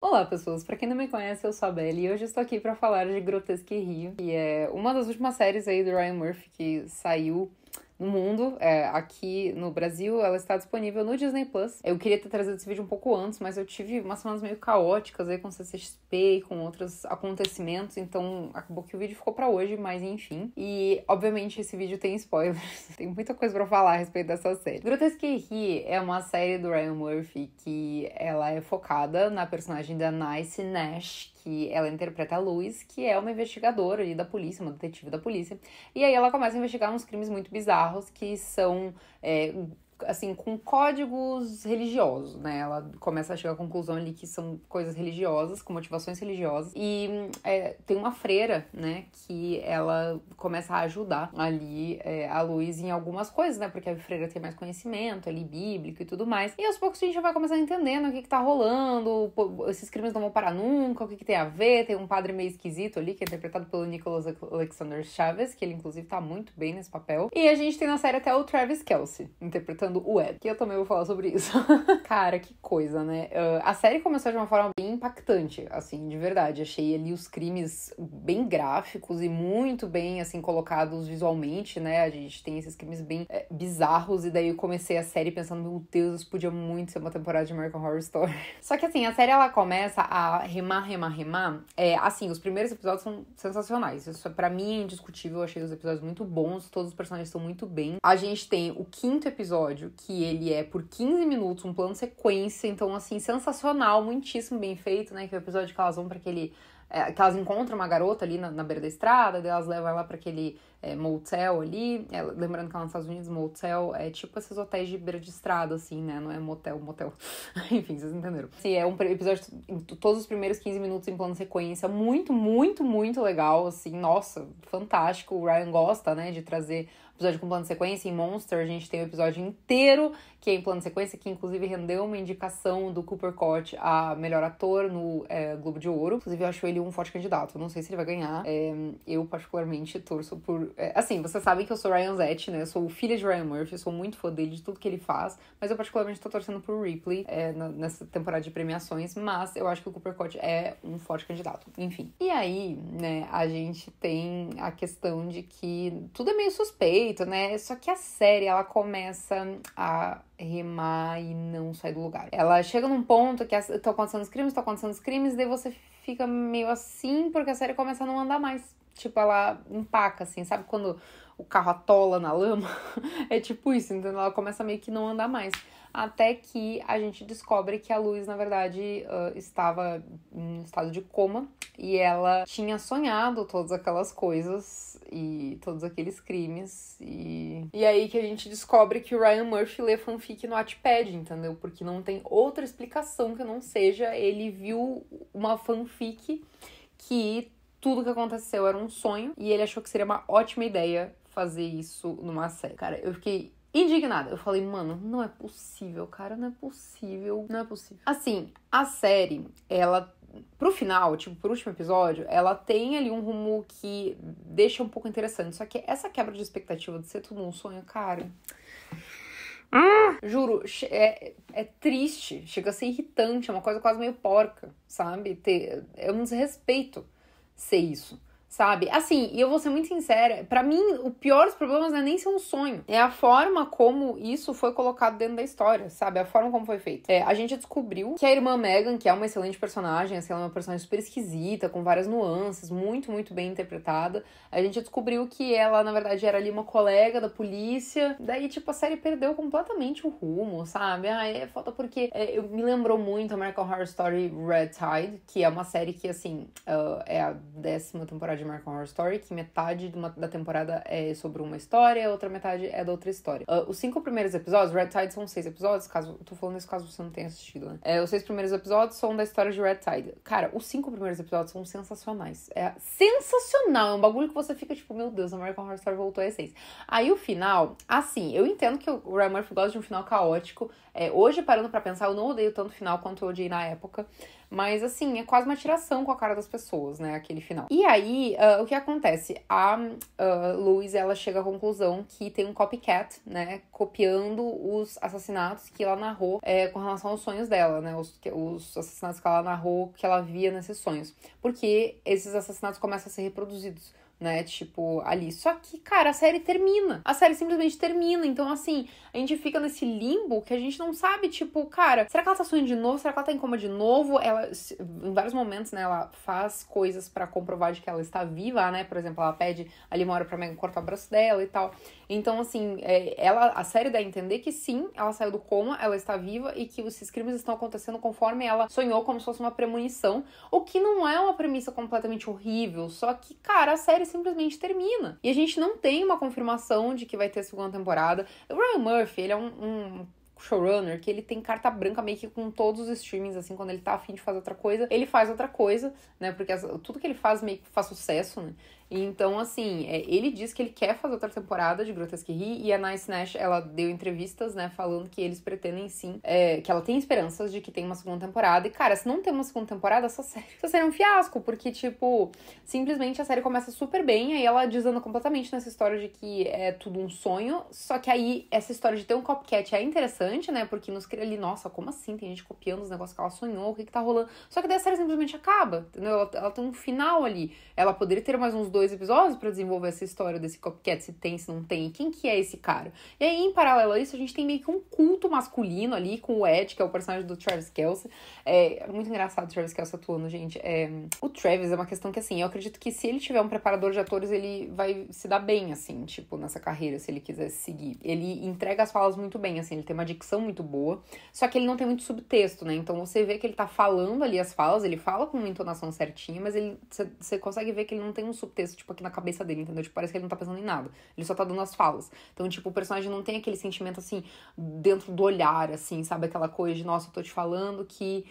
Olá, pessoas! Pra quem não me conhece, eu sou a Belle e hoje estou aqui pra falar de Grotesque Rio, que é uma das últimas séries aí do Ryan Murphy que saiu no mundo. Aqui no Brasil, ela está disponível no Disney Plus. Eu queria ter trazido esse vídeo um pouco antes, mas eu tive umas semanas meio caóticas aí com CCXP e com outros acontecimentos, então acabou que o vídeo ficou pra hoje, mas enfim. E, obviamente, esse vídeo tem spoilers. Tem muita coisa pra falar a respeito dessa série. Grotesque Rio é uma série do Ryan Murphy que ela é focada na personagem da Niecy Nash, que ela interpreta a Louise, que é uma investigadora ali da polícia, uma detetive da polícia. E aí ela começa a investigar uns crimes muito bizarros que são, assim, com códigos religiosos, né? Ela começa a chegar à conclusão ali que são coisas religiosas, com motivações religiosas. E tem uma freira, né, que ela começa a ajudar ali a Louise em algumas coisas, né? Porque a freira tem mais conhecimento ali, bíblico e tudo mais. E aos poucos a gente vai começar entendendo o que tá rolando, esses crimes não vão parar nunca, o que tem a ver. Tem um padre meio esquisito ali, que é interpretado pelo Nicholas Alexander Chaves, que ele inclusive tá muito bem nesse papel. E a gente tem na série até o Travis Kelce, interpretando o Ed, que eu também vou falar sobre isso. Cara, que coisa, né? A série começou de uma forma bem impactante, assim, de verdade. Achei ali os crimes bem gráficos e muito bem, assim, colocados visualmente, né? A gente tem esses crimes bem bizarros, e daí eu comecei a série pensando, meu Deus, isso podia muito ser uma temporada de American Horror Story. Só que, assim, a série, ela começa a remar. Assim, os primeiros episódios são sensacionais. Isso, pra mim, é indiscutível. Eu achei os episódios muito bons, todos os personagens estão muito bem. A gente tem o 5º episódio, que ele é por 15 minutos, um plano sequência, então, assim, sensacional, muitíssimo bem feito, né? Que é o episódio que elas vão pra aquele... que elas encontram uma garota ali na beira da estrada, daí elas levam ela pra aquele motel ali. Lembrando que lá nos Estados Unidos, motel é tipo esses hotéis de beira de estrada, assim, né? Não é motel. Enfim, vocês entenderam. Sim, é um episódio, todos os primeiros 15 minutos em plano sequência, muito, muito, muito legal, assim, nossa, fantástico. O Ryan gosta, né, de trazer episódio com plano de sequência. Em Monster, a gente tem o episódio inteiro que é em plano de sequência, que inclusive rendeu uma indicação do Cooper Koch a melhor ator no Globo de Ouro. Inclusive, eu acho ele um forte candidato. Eu não sei se ele vai ganhar. Eu, particularmente, torço por... assim, vocês sabem que eu sou Ryan Zett, né? Eu sou filha de Ryan Murphy, eu sou muito fã dele, de tudo que ele faz. Mas eu, particularmente, tô torcendo por Ripley nessa temporada de premiações. Mas eu acho que o Cooper Koch é um forte candidato. Enfim. E aí, né, a gente tem a questão de que tudo é meio suspeito, né? Só que a série, ela começa a remar e não sai do lugar. Ela chega num ponto que estão acontecendo os crimes, daí você fica meio assim, porque a série começa a não andar mais. Tipo, ela empaca, assim, sabe quando o carro atola na lama? É tipo isso, então ela começa meio que não andar mais. Até que a gente descobre que a Louise, na verdade, estava em estado de coma e ela tinha sonhado todas aquelas coisas e todos aqueles crimes. E aí que a gente descobre que o Ryan Murphy lê fanfic no Wattpad, entendeu? Porque não tem outra explicação que não seja ele viu uma fanfic que tudo que aconteceu era um sonho e ele achou que seria uma ótima ideia fazer isso numa série. Cara, eu fiquei indignada. Eu falei, mano, não é possível, cara, não é possível. Assim, a série, ela, pro final, tipo, pro último episódio, ela tem ali um rumo que deixa um pouco interessante. Só que essa quebra de expectativa de ser tudo um sonho, cara... Juro, é triste, chega a ser irritante, é uma coisa quase meio porca, sabe? É um desrespeito ser isso. Sabe? Assim, e eu vou ser muito sincera, pra mim, o pior dos problemas não é nem ser um sonho. É a forma como isso foi colocado dentro da história, sabe? A forma como foi feito. A gente descobriu que a irmã Megan, que é uma excelente personagem, assim, ela é uma personagem super esquisita, com várias nuances, muito, muito bem interpretada. A gente descobriu que ela, na verdade, era ali uma colega da polícia. Daí, tipo, a série perdeu completamente o rumo, sabe? É foda porque me lembrou muito American Horror Story Red Tide, que é uma série que, assim, é a 10ª temporada de American Horror Story, que metade da temporada é sobre uma história, a outra metade é da outra história. Os 5 primeiros episódios, Red Tide são 6 episódios, tô falando isso caso você não tenha assistido, né? Os 6 primeiros episódios são da história de Red Tide. Cara, os 5 primeiros episódios são sensacionais. É sensacional, é um bagulho que você fica tipo, meu Deus, American Horror Story voltou a essência. Aí o final, assim, eu entendo que o Ryan Murphy gosta de um final caótico. Hoje, parando pra pensar, eu não odeio tanto o final quanto eu odiei na época. Mas, assim, é quase uma tiração com a cara das pessoas, né? Aquele final. E aí, o que acontece? A Louise, ela chega à conclusão que tem um copycat, né? Copiando os assassinatos que ela narrou com relação aos sonhos dela, né? Os assassinatos que ela narrou, que ela via nesses sonhos. Porque esses assassinatos começam a ser reproduzidos, né, tipo, ali. Só que, cara, a série termina. A série simplesmente termina. Então, assim, a gente fica nesse limbo que a gente não sabe, tipo, cara, será que ela tá sonhando de novo? Será que ela tá em coma de novo? Ela, em vários momentos, né, ela faz coisas pra comprovar de que ela está viva, né? Por exemplo, ela pede ali uma hora pra Megan cortar o braço dela e tal. Então, assim, a série dá a entender que sim, ela saiu do coma, ela está viva e que esses crimes estão acontecendo conforme ela sonhou, como se fosse uma premonição, o que não é uma premissa completamente horrível, só que, cara, a série simplesmente termina. E a gente não tem uma confirmação de que vai ter segunda temporada. O Ryan Murphy, ele é um showrunner que ele tem carta branca meio que com todos os streamings, assim, quando ele tá afim de fazer outra coisa, ele faz outra coisa, né, porque tudo que ele faz meio que faz sucesso, né. Então, assim, ele diz que ele quer fazer outra temporada de Grotesque Ri, e a Nice Nash, ela deu entrevistas, né, falando que eles pretendem sim, que ela tem esperanças de que tem uma segunda temporada. E, cara, se não tem uma segunda temporada, essa série é um fiasco, porque, tipo, simplesmente a série começa super bem, aí ela desanda completamente nessa história de que é tudo um sonho, só que aí essa história de ter um copycat é interessante, né, porque nos cria ali, nossa, como assim? Tem gente copiando os negócios que ela sonhou, o que tá rolando? Só que daí a série simplesmente acaba, entendeu? Ela tem um final ali. Ela poderia ter mais uns 2 episódios pra desenvolver essa história desse copycat, se tem, se não tem, e quem que é esse cara. E aí, em paralelo a isso, a gente tem meio que um culto masculino ali, com o Ed, que é o personagem do Travis Kelce. É muito engraçado o Travis Kelce atuando, gente. O Travis é uma questão que, assim, eu acredito que se ele tiver um preparador de atores, ele vai se dar bem, assim, tipo, nessa carreira, se ele quiser seguir. Ele entrega as falas muito bem, assim, ele tem uma dicção muito boa, só que ele não tem muito subtexto, né? Então você vê que ele tá falando ali as falas, ele fala com uma entonação certinha, mas você consegue ver que ele não tem um subtexto, tipo, aqui na cabeça dele, entendeu? Tipo, parece que ele não tá pensando em nada. Ele só tá dando as falas. Então, tipo, o personagem não tem aquele sentimento, assim, dentro do olhar, assim, sabe? Aquela coisa de, nossa, eu tô te falando que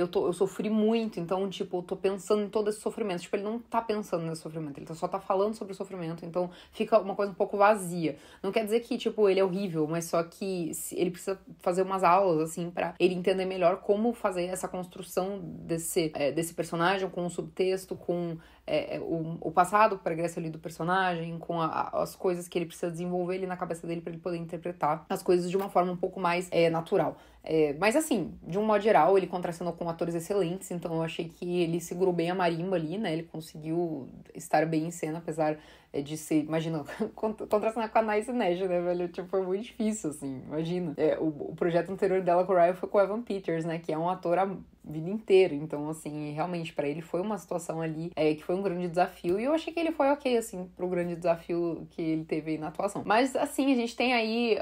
eu sofri muito, então, tipo, eu tô pensando em todo esse sofrimento. Tipo, ele não tá pensando nesse sofrimento, ele só tá falando sobre o sofrimento, então fica uma coisa um pouco vazia. Não quer dizer que, tipo, ele é horrível, mas só que ele precisa fazer umas aulas, assim, pra ele entender melhor como fazer essa construção desse personagem, com o subtexto, com o passado pregresso ali do personagem, com as coisas que ele precisa desenvolver ali na cabeça dele pra ele poder interpretar as coisas de uma forma um pouco mais natural. Mas assim, de um modo geral, ele contracenou com atores excelentes, então eu achei que ele segurou bem a marimba ali, né? Ele conseguiu estar bem em cena, apesar de ser, imagina, contracenar com a Nice Nash, né, velho? Tipo, foi muito difícil, assim, imagina. O projeto anterior dela com o Ryan foi com o Evan Peters, né? Que é um ator a vida inteira, então, assim, realmente, pra ele foi uma situação ali que foi um grande desafio, e eu achei que ele foi ok, assim, pro grande desafio que ele teve aí na atuação. Mas, assim, a gente tem aí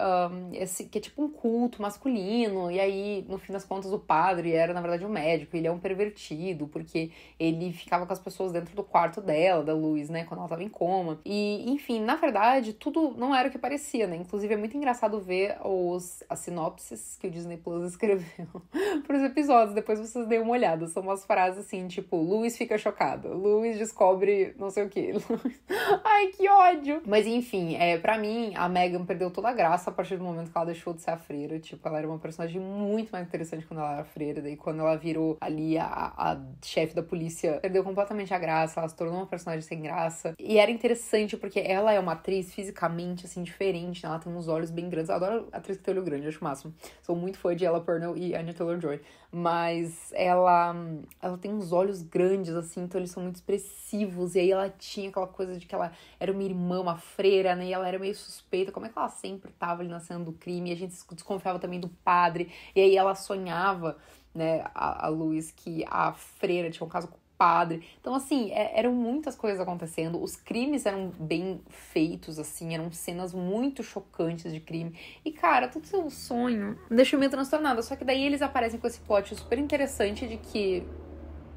esse que é tipo um culto masculino, e aí, no fim das contas, o padre era, na verdade, um médico, ele é um pervertido, porque ele ficava com as pessoas dentro do quarto dela, da Louise, né, quando ela tava em coma. E, enfim, na verdade, tudo não era o que parecia, né? Inclusive, é muito engraçado ver as sinopses que o Disney Plus escreveu pros episódios, depois vocês deem uma olhada. São umas frases assim, tipo, Louise fica chocada, Louise descobre não sei o que. Ai, que ódio! Mas, enfim, pra mim, a Megan perdeu toda a graça a partir do momento que ela deixou de ser a freira. Tipo, ela era uma personagem muito mais interessante quando ela era freira. Daí, quando ela virou ali a chefe da polícia, perdeu completamente a graça, ela se tornou uma personagem sem graça. E era interessante porque ela é uma atriz fisicamente, assim, diferente, né? Ela tem uns olhos bem grandes. Eu adoro atriz que tem olho grande, eu acho o máximo. Sou muito fã de Ella Purnell e Anya Taylor-Joy. Mas ela tem uns olhos grandes, assim, então eles são muito expressivos. E aí ela tinha aquela coisa de que ela era uma irmã, uma freira, né? E ela era meio suspeita. Como é que ela sempre tava ali na cena do crime? E a gente desconfiava também do padre. E aí ela sonhava, né, a Louise, que a freira tinha um caso com o padre. Então, assim, eram muitas coisas acontecendo. Os crimes eram bem feitos, assim, eram cenas muito chocantes de crime. E, cara, tudo isso é um sonho. Não deixa eu me transtornada. Só que daí eles aparecem com esse plot super interessante de que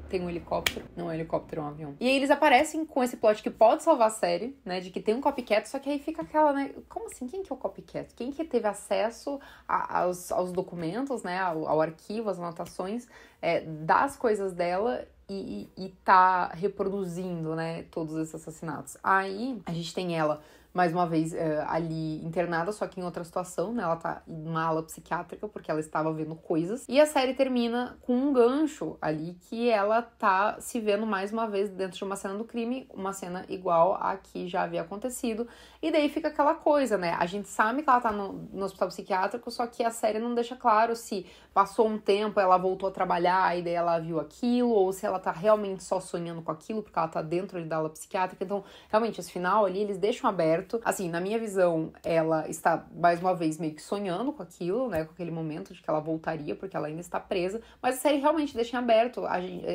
tem um helicóptero. Não é um helicóptero, é um avião. E aí eles aparecem com esse plot que pode salvar a série, né? De que tem um copycat, só que aí fica aquela, né? Como assim? Quem que é o copycat? Quem que teve acesso aos documentos, né? Ao arquivo, às anotações das coisas dela e tá reproduzindo, né? Todos esses assassinatos. Aí a gente tem ela mais uma vez, ali internada, só que em outra situação, né? Ela tá em uma ala psiquiátrica, porque ela estava vendo coisas. E a série termina com um gancho ali, que ela tá se vendo mais uma vez dentro de uma cena do crime, uma cena igual a que já havia acontecido. E daí fica aquela coisa, né? A gente sabe que ela tá no hospital psiquiátrico, só que a série não deixa claro se passou um tempo, ela voltou a trabalhar e daí ela viu aquilo, ou se ela tá realmente só sonhando com aquilo, porque ela tá dentro ali da ala psiquiátrica. Então, realmente, esse final ali, eles deixam aberto. Assim, na minha visão, ela está, mais uma vez, meio que sonhando com aquilo, né? Com aquele momento de que ela voltaria, porque ela ainda está presa. Mas a série realmente deixa em aberto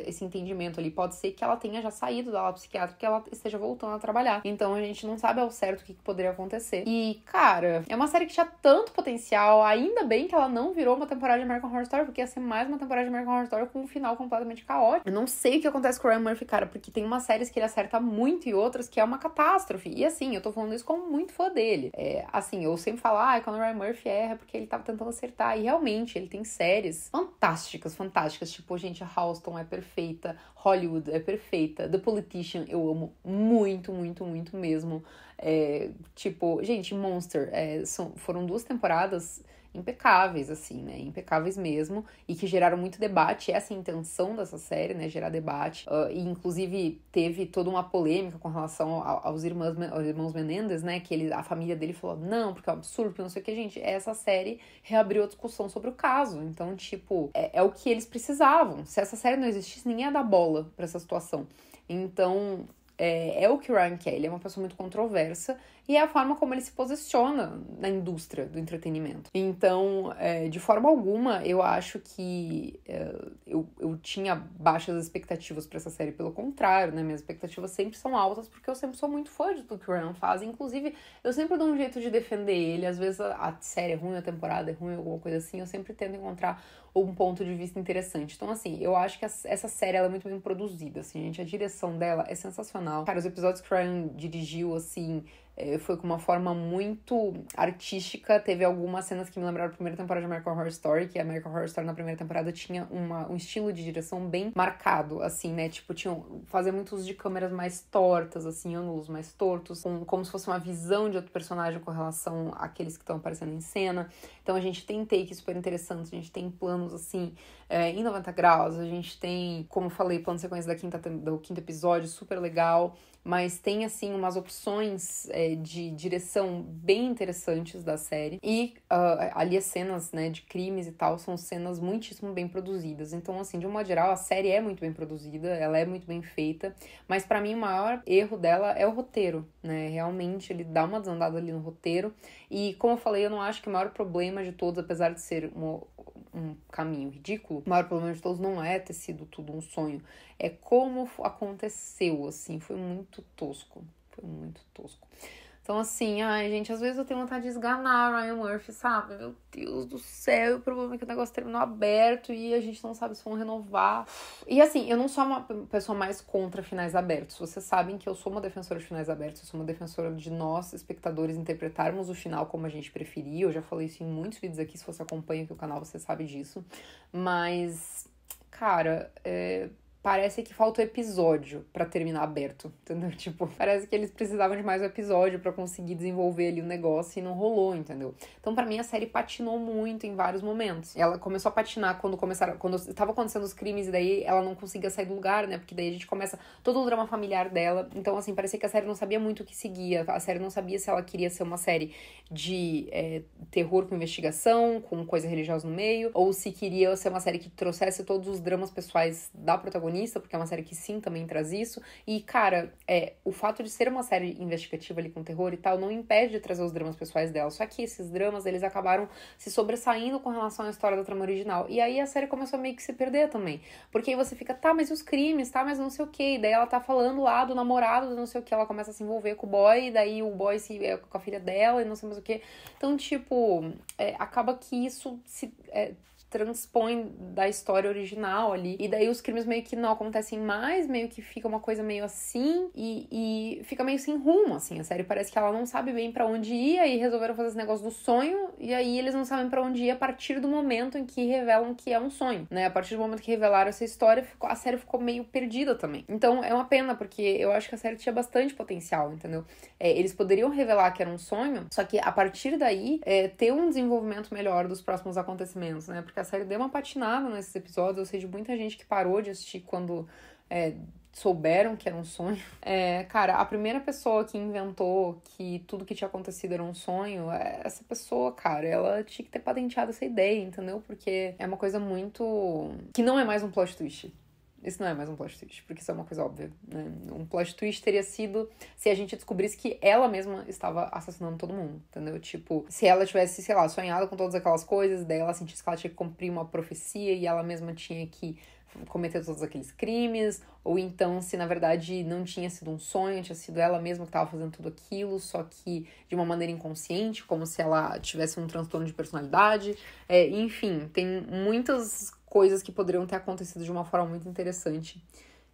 esse entendimento ali. Pode ser que ela tenha já saído da ala psiquiátrica e que ela esteja voltando a trabalhar. Então, a gente não sabe ao certo o que poderia acontecer. E, cara, é uma série que tinha tanto potencial. Ainda bem que ela não virou uma temporada de American Horror Story, porque ia ser mais uma temporada de American Horror Story com um final completamente caótico. Eu não sei o que acontece com o Ryan Murphy, cara, porque tem umas séries que ele acerta muito e outras que é uma catástrofe. E assim, eu tô falando isso como muito fã dele. Assim, eu sempre falo, quando o Ryan Murphy erra é porque ele tava tentando acertar. E realmente, ele tem séries fantásticas, fantásticas. Tipo, gente, Houston é perfeita, Hollywood é perfeita, The Politician eu amo muito, muito, muito mesmo. Tipo, gente, Monster, foram 2 temporadas impecáveis, assim, né? Impecáveis mesmo, e que geraram muito debate. Essa é a intenção dessa série, né? Gerar debate. E, inclusive, teve toda uma polêmica com relação aos irmãos Menendez, né? Que a família dele falou, não, porque é um absurdo, porque não sei o que. Gente, essa série reabriu a discussão sobre o caso. Então, tipo, é o que eles precisavam. Se essa série não existisse, ninguém ia dar bola pra essa situação. Então, é o que o Ryan quer. Ele é uma pessoa muito controversa e é a forma como ele se posiciona na indústria do entretenimento. Então, de forma alguma, eu acho que eu tinha baixas expectativas pra essa série. Pelo contrário, né? Minhas expectativas sempre são altas, porque eu sempre sou muito fã de tudo que o Ryan faz. Inclusive, eu sempre dou um jeito de defender ele. Às vezes a série é ruim, a temporada é ruim, alguma coisa assim. Eu sempre tento encontrar um ponto de vista interessante. Então, assim, eu acho que essa série ela é muito bem produzida, assim, gente. A direção dela é sensacional. Cara, os episódios que o Ryan dirigiu, assim, foi com uma forma muito artística. Teve algumas cenas que me lembraram a primeira temporada de American Horror Story, que a American Horror Story na primeira temporada tinha um estilo de direção bem marcado, assim, né? Tipo, fazer muito uso de câmeras mais tortas, assim, ângulos mais tortos, como se fosse uma visão de outro personagem com relação àqueles que estão aparecendo em cena. Então a gente tem takes super interessantes, a gente tem planos, assim, em 90 graus, a gente tem, como eu falei, plano de sequência do quinto episódio, super legal, mas tem, assim, umas opções de direção bem interessantes da série. E ali as cenas, né, de crimes e tal, são cenas muitíssimo bem produzidas. Então, assim, de um modo geral, a série é muito bem produzida, ela é muito bem feita, mas pra mim o maior erro dela é o roteiro, né? Realmente, ele dá uma desandada ali no roteiro. E, como eu falei, eu não acho que o maior problema de todos, apesar de ser um caminho ridículo, o maior problema de todos não é ter sido tudo um sonho, é como aconteceu, assim, foi muito tosco. Então, assim, gente, às vezes eu tenho vontade de esganar o Ryan Murphy, sabe? Meu Deus do céu, o problema é que o negócio terminou aberto e a gente não sabe se vão renovar. E, assim, eu não sou uma pessoa mais contra finais abertos. Vocês sabem que eu sou uma defensora de finais abertos, eu sou uma defensora de nós, espectadores, interpretarmos o final como a gente preferia. Eu já falei isso em muitos vídeos aqui, se você acompanha aqui o canal, você sabe disso. Mas, cara, parece que falta o episódio pra terminar aberto, entendeu? Tipo, parece que eles precisavam de mais um episódio pra conseguir desenvolver ali o negócio e não rolou, entendeu? Então, pra mim, a série patinou muito em vários momentos. Ela começou a patinar quando estava acontecendo os crimes e daí ela não conseguia sair do lugar, né? Porque daí a gente começa todo o drama familiar dela. Então, assim, parecia que a série não sabia muito o que seguia. A série não sabia se ela queria ser uma série de terror com investigação, com coisa religiosa no meio, ou se queria ser uma série que trouxesse todos os dramas pessoais da protagonista, porque é uma série que sim, também traz isso. E, cara, o fato de ser uma série investigativa ali com terror e tal, não impede de trazer os dramas pessoais dela. Só que esses dramas, eles acabaram se sobressaindo com relação à história da trama original. E aí a série começou a meio que se perder também. Porque aí você fica, tá, mas e os crimes, tá, mas não sei o quê. E daí ela tá falando lá do namorado, do não sei o quê. Ela começa a se envolver com o boy, e daí o boy com a filha dela, e não sei mais o quê. Então, tipo, acaba que isso transpõe da história original ali. E daí os crimes meio que não acontecem mais, meio que fica uma coisa meio assim, e fica meio sem rumo, assim. A série parece que ela não sabe bem pra onde ir, aí resolveram fazer esse negócio do sonho, e aí eles não sabem pra onde ir a partir do momento em que revelam que é um sonho, né? A partir do momento que revelaram essa história, a série ficou meio perdida também. Então é uma pena, porque eu acho que a série tinha bastante potencial, entendeu? Eles poderiam revelar que era um sonho, só que a partir daí, ter um desenvolvimento melhor dos próximos acontecimentos, né? Porque a série deu uma patinada nesses episódios. Eu sei de muita gente que parou de assistir quando souberam que era um sonho. Cara, a primeira pessoa que inventou que tudo que tinha acontecido era um sonho, essa pessoa, cara, ela tinha que ter patenteado essa ideia, entendeu? Porque é uma coisa muito... que não é mais um plot twist. Isso não é mais um plot twist, porque isso é uma coisa óbvia, né? Um plot twist teria sido se a gente descobrisse que ela mesma estava assassinando todo mundo, entendeu? Tipo, se ela tivesse, sei lá, sonhado com todas aquelas coisas, daí ela sentisse que ela tinha que cumprir uma profecia e ela mesma tinha que cometer todos aqueles crimes, ou então se na verdade não tinha sido um sonho, tinha sido ela mesma que estava fazendo tudo aquilo, só que de uma maneira inconsciente, como se ela tivesse um transtorno de personalidade. Enfim, tem muitas coisas que poderiam ter acontecido de uma forma muito interessante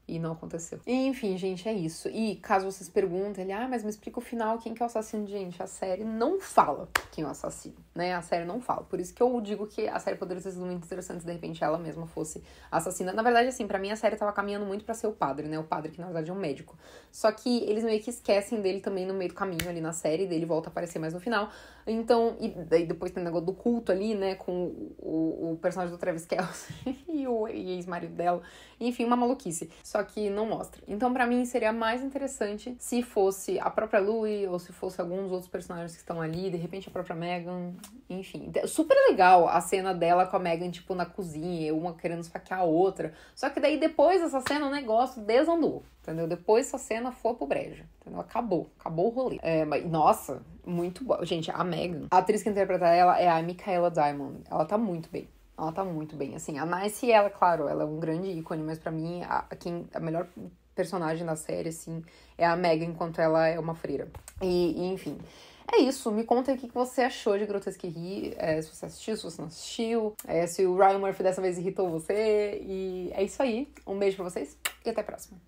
e não aconteceu. Enfim, gente, é isso. E caso vocês perguntem, mas me explica o final, quem que é o assassino? Gente, a série não fala quem é o assassino, né? A série não fala. Por isso que eu digo que a série poderia ter sido muito interessante se de repente ela mesma fosse assassina. Na verdade, assim, pra mim a série tava caminhando muito pra ser o padre, né? O padre que na verdade é um médico. Só que eles meio que esquecem dele também no meio do caminho ali na série, dele volta a aparecer mais no final. Então, e daí depois tem o negócio do culto ali, né? Com o personagem do Travis Kelce e o ex-marido dela. Enfim, uma maluquice. Só que não mostra. Então, pra mim, seria mais interessante se fosse a própria Louie ou se fosse alguns outros personagens que estão ali, de repente a própria Megan, enfim. Super legal a cena dela com a Megan, tipo, na cozinha, uma querendo esfaquear a outra. Só que daí, depois dessa cena, o negócio desandou, entendeu? Depois essa cena foi pro brejo, entendeu? Acabou o rolê. Mas, nossa, muito bom. Gente, a Megan, a atriz que interpreta ela é a Michaela Diamond. Ela tá muito bem. Ela tá muito bem, assim, a Nice, ela, claro, ela é um grande ícone, mas pra mim, a melhor personagem da série, assim, é a Megan, enquanto ela é uma freira. E enfim, é isso. Me conta aí o que você achou de Grotesque Ri, se você assistiu, se você não assistiu, se o Ryan Murphy dessa vez irritou você, e é isso aí. Um beijo pra vocês e até a próxima.